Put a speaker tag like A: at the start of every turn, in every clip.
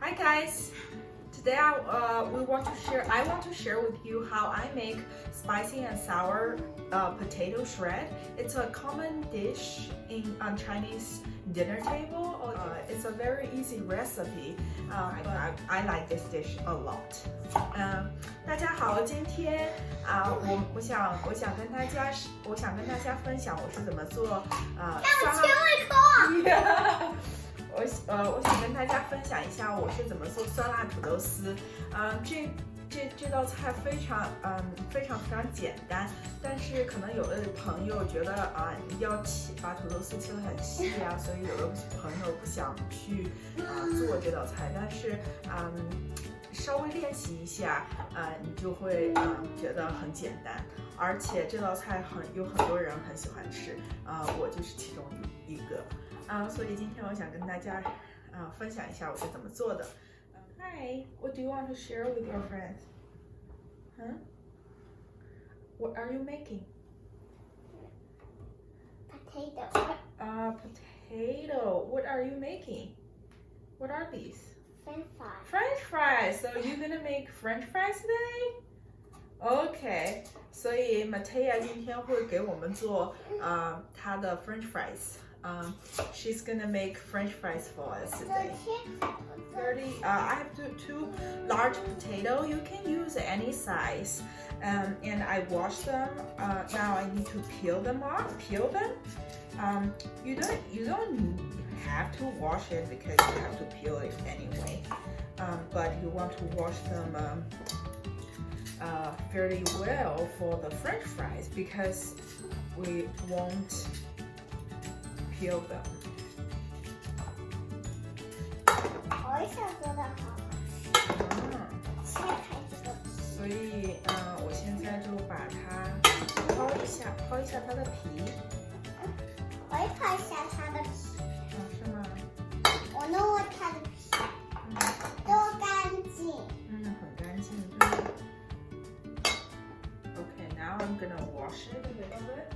A: Hi guys. Today I want to share with you how I make spicy and sour potato shred. It's a common dish on Chinese dinner table. It's a very easy recipe. I like this dish a lot. 大家好，今天我想跟大家分享我是怎么做我想跟大家分享一下我是怎么做酸辣土豆丝。这道菜非常简单，但是可能有的朋友觉得一定要把土豆丝切得很细啊，所以有的朋友不想去做这道菜，但是稍微练习一下你就会觉得很简单，而且这道菜有很多人很喜欢吃，我就是其中一个。所以今天我想跟大家分享一下我是怎么做的。Hi, what do you want to share with your friends? Huh? What are you making?
B: Potato.
A: Potato. What are you making? What are these?
B: French fries.
A: French fries. So you're gonna make French fries today? Okay. 所以 Matea 今天会给我们做她的 French fries. She's gonna make French fries for us today. I have two large potato. You can use any size. And I wash them. Now I need to peel them off. You don't have to wash it because you have to peel it anyway. But you want to wash them fairly well for the French fries because we won't peel them.
B: 我想做的好。切开这个皮。
A: 所以我现在就把它抛一下它的皮。
B: 我也抛一下它的皮。
A: 是吗？
B: 我弄过它的皮。多干净。
A: 很干净，对。Okay, now I'm gonna wash it a little bit.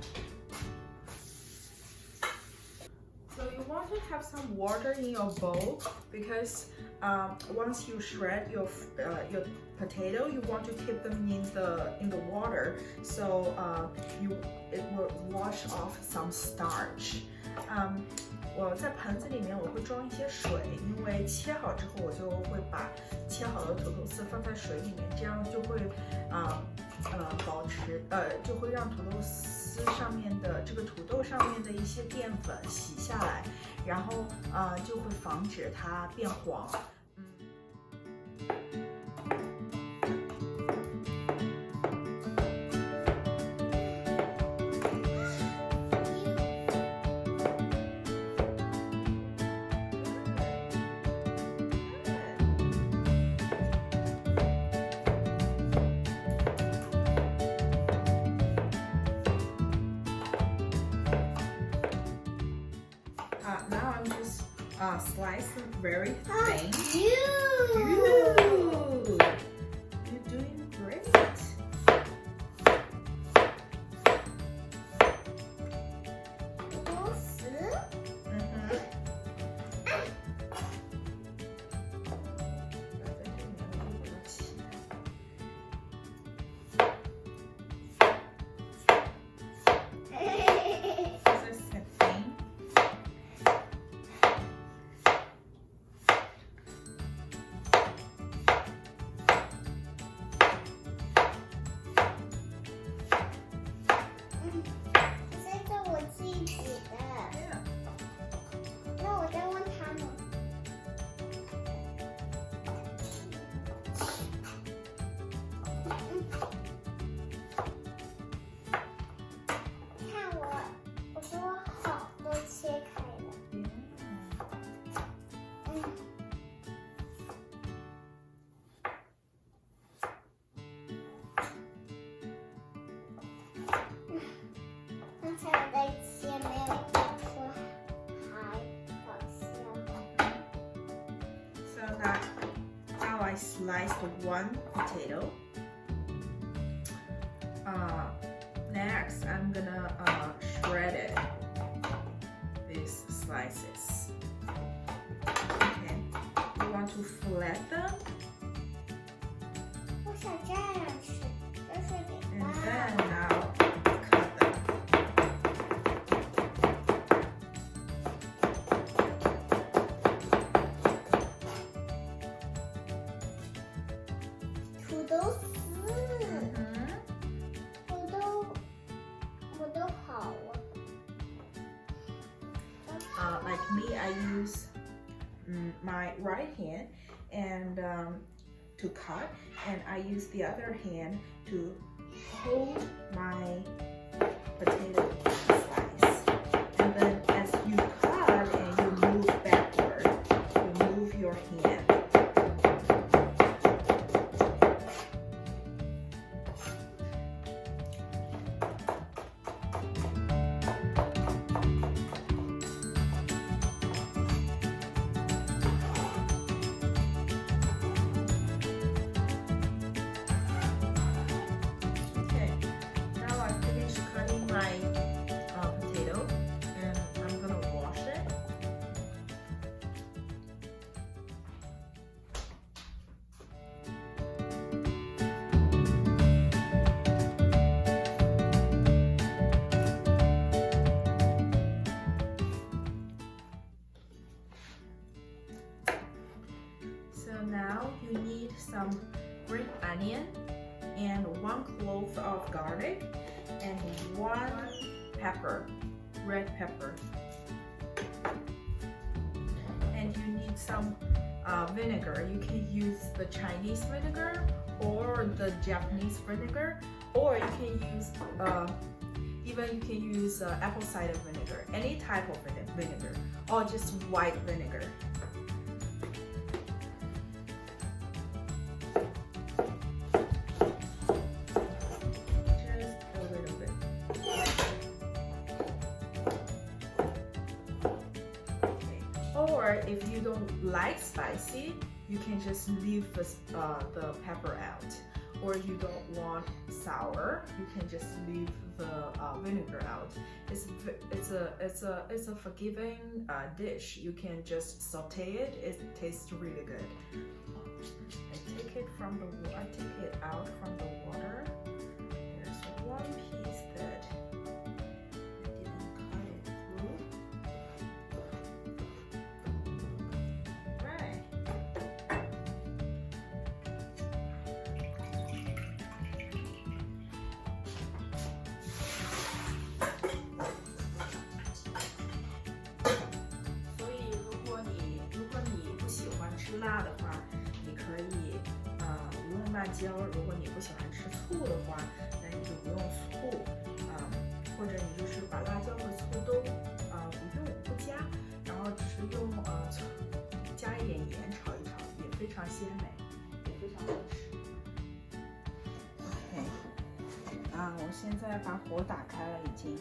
A: So you want to have some water in your bowl because once you shred your potato, you want to keep them in the water, so it will wash off some starch. 我在盆子里面我会装一些水，因为切好之后我就会把切好的土豆丝放在水里面，这样就会保持就会让土豆丝上面的这个土豆上面的一些淀粉洗下来，然后就会防止它变黄。Now I'm just slice them very thin. You're doing great.
B: 土豆丝。Now I sliced one potato. Next, I'm gonna shred it. These slices. Okay. You want to
A: split them.
B: 我想这样吃，这是给
A: And
B: 爸
A: then
B: 爸。
A: now cut them.
B: "土豆丝，我都好啊。
A: Like me, I use my right hand and to cut, and I use the other hand to hold my potato slice. And then as you cut and you move backward, you move your hand. Okay, now I finished cutting my potato, and I'm gonna wash it. So now you need some green onion and 1 clove of garlic and 1 pepper, red pepper. And you need some vinegar. You can use the Chinese vinegar or the Japanese vinegar, or you can use apple cider vinegar, any type of vinegar, or just white vinegar. Just a little bit. Okay. Or if you don't like spicy, you can just leave the pepper out. Or you don't want sour, you can just leave the vinegar out. It's a forgiving dish. You can just saute it. It tastes really good. I take it out from the water. There's one piece that I didn't cut it through. Right. So如果你不喜欢吃辣的话，你可以不用辣椒。如果你不喜欢吃醋的话，那你就不用醋，或者你就是把辣椒和醋都不加，然后只是用加一点盐炒一炒，也非常鲜美，也非常好吃。OK，我现在把火打开了已经。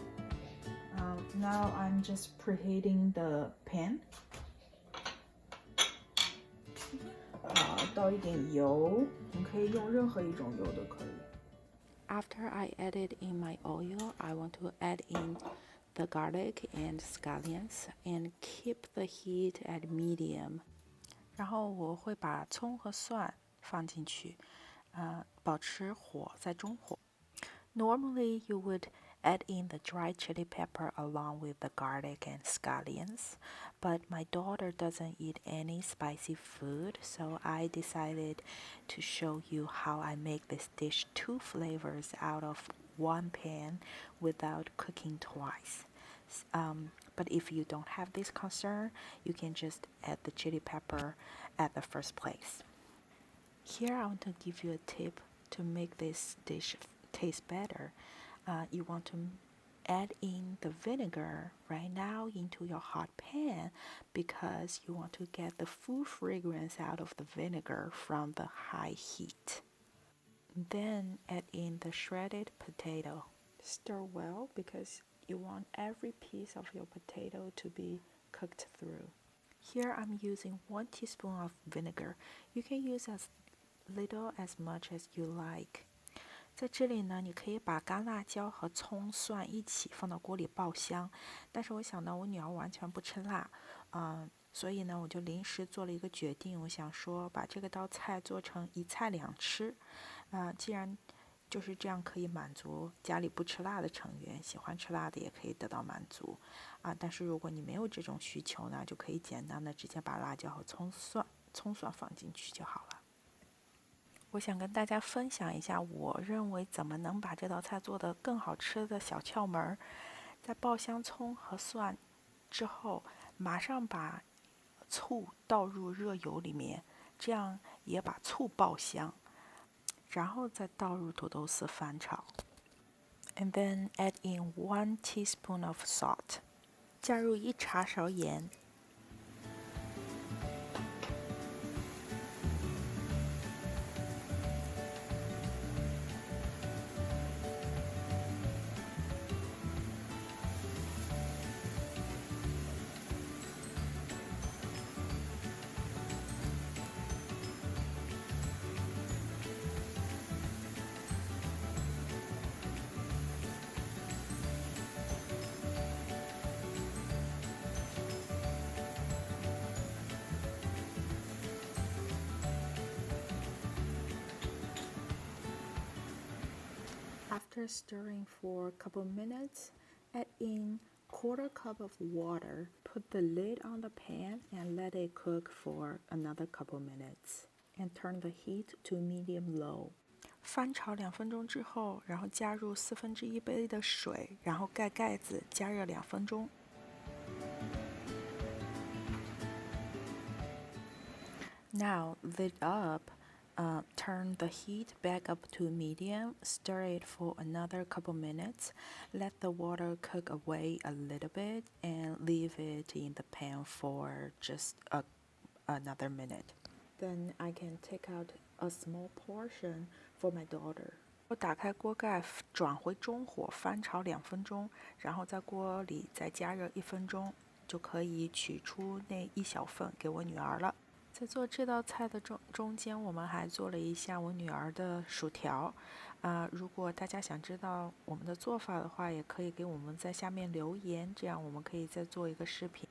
A: Now I'm just preheating the pan. 倒一点油，你可以用任何一种油都可以。
C: After I added in my oil, I want to add in the garlic and scallions and keep the heat at medium. 然后我会把葱和蒜放进去，保持火在中火。Normally, you would add in the dried chili pepper along with the garlic and scallions, but my daughter doesn't eat any spicy food, so I decided to show you how I make this dish 2 flavors out of 1 pan without cooking twice. But if you don't have this concern, you can just add the chili pepper at the first place. Here I want to give you a tip to make this dish taste better. You want to add in the vinegar right now into your hot pan because you want to get the full fragrance out of the vinegar from the high heat. Then add in the shredded potato. Stir well because you want every piece of your potato to be cooked through. Here I'm using 1 teaspoon of vinegar. You can use as little as much as you like. 在这里呢，你可以把干辣椒和葱蒜一起放到锅里爆香。但是我想呢，我女儿完全不吃辣，所以呢，我就临时做了一个决定，我想说把这个道菜做成一菜两吃，既然就是这样可以满足家里不吃辣的成员，喜欢吃辣的也可以得到满足，但是如果你没有这种需求呢，就可以简单的直接把辣椒和葱蒜放进去就好了。我想跟大家分享一下，我认为怎么能把这道菜做得更好吃的小窍门。在爆香葱和蒜之后，马上把醋倒入热油里面，这样也把醋爆香，然后再倒入土豆丝翻炒。And then add in 1 teaspoon of salt. 加入1茶勺盐。After stirring for a couple minutes, add in 1/4 cup of water. Put the lid on the pan and let it cook for another couple minutes. And turn the heat to medium-low. 翻炒2分钟之后，然后加入1/4杯的水，然后盖盖子，加热2分钟。Now lid up. Turn the heat back up to medium, stir it for another couple minutes, let the water cook away a little bit, and leave it in the pan for just another minute. Then I can take out a small portion for my daughter. 我打开锅盖，转回中火，翻炒2分钟，然后在锅里再加热1分钟，就可以取出那1小份给我女儿了。在做这道菜的中间，我们还做了一下我女儿的薯条。如果大家想知道我们的做法的话，也可以给我们在下面留言，这样我们可以再做一个视频。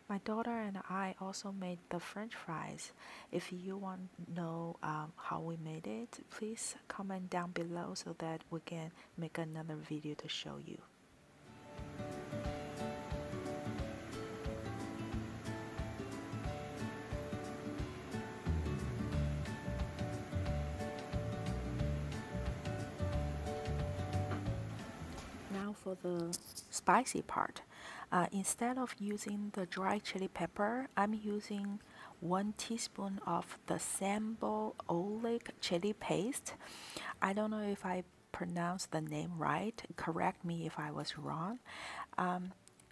C: My daughter and I also made the French fries. If you want to know how we made it, please comment down below so that we can make another video to show you. For the spicy part, instead of using the dry chili pepper, I'm using 1 teaspoon of the Sambal Oelek chili paste. I don't know if I pronounced the name right. Correct me if I was wrong.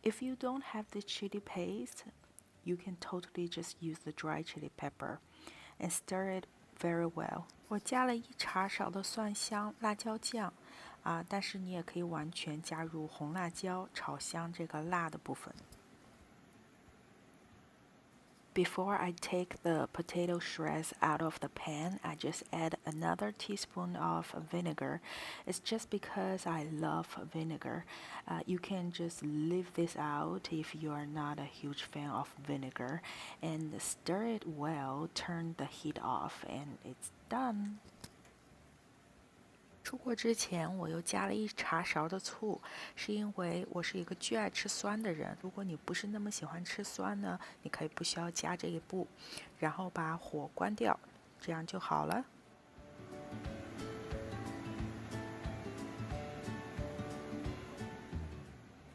C: If you don't have the chili paste, you can totally just use the dry chili pepper and stir it very well. 我加了1茶勺的蒜香辣椒酱。但是你也可以完全加入红辣椒，炒香这个辣的部分。Before I take the potato shreds out of the pan, I just add another teaspoon of vinegar. It's just because I love vinegar. You can just leave this out if you are not a huge fan of vinegar. And stir it well, turn the heat off, and it's done. 出锅之前，我又加了1茶勺的醋，是因为我是一个巨爱吃酸的人。如果你不是那么喜欢吃酸呢，你可以不需要加这一步，然后把火关掉，这样就好了。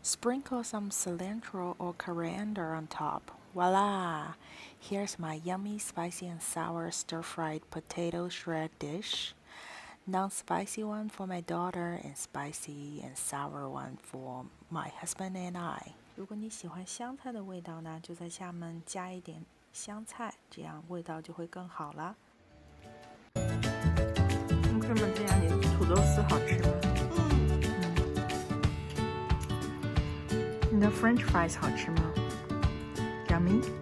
C: Sprinkle some cilantro or coriander on top. Voila! Here's my yummy spicy and sour stir-fried potato shred dish. Non-spicy one for my daughter and spicy and sour one for my husband and I. 如果你喜欢香菜的味道呢，就在下面加一点香菜，这样味道就会更好了。同学们，这样你的土豆丝好吃吗？你的 French fries 好吃吗？Yummy。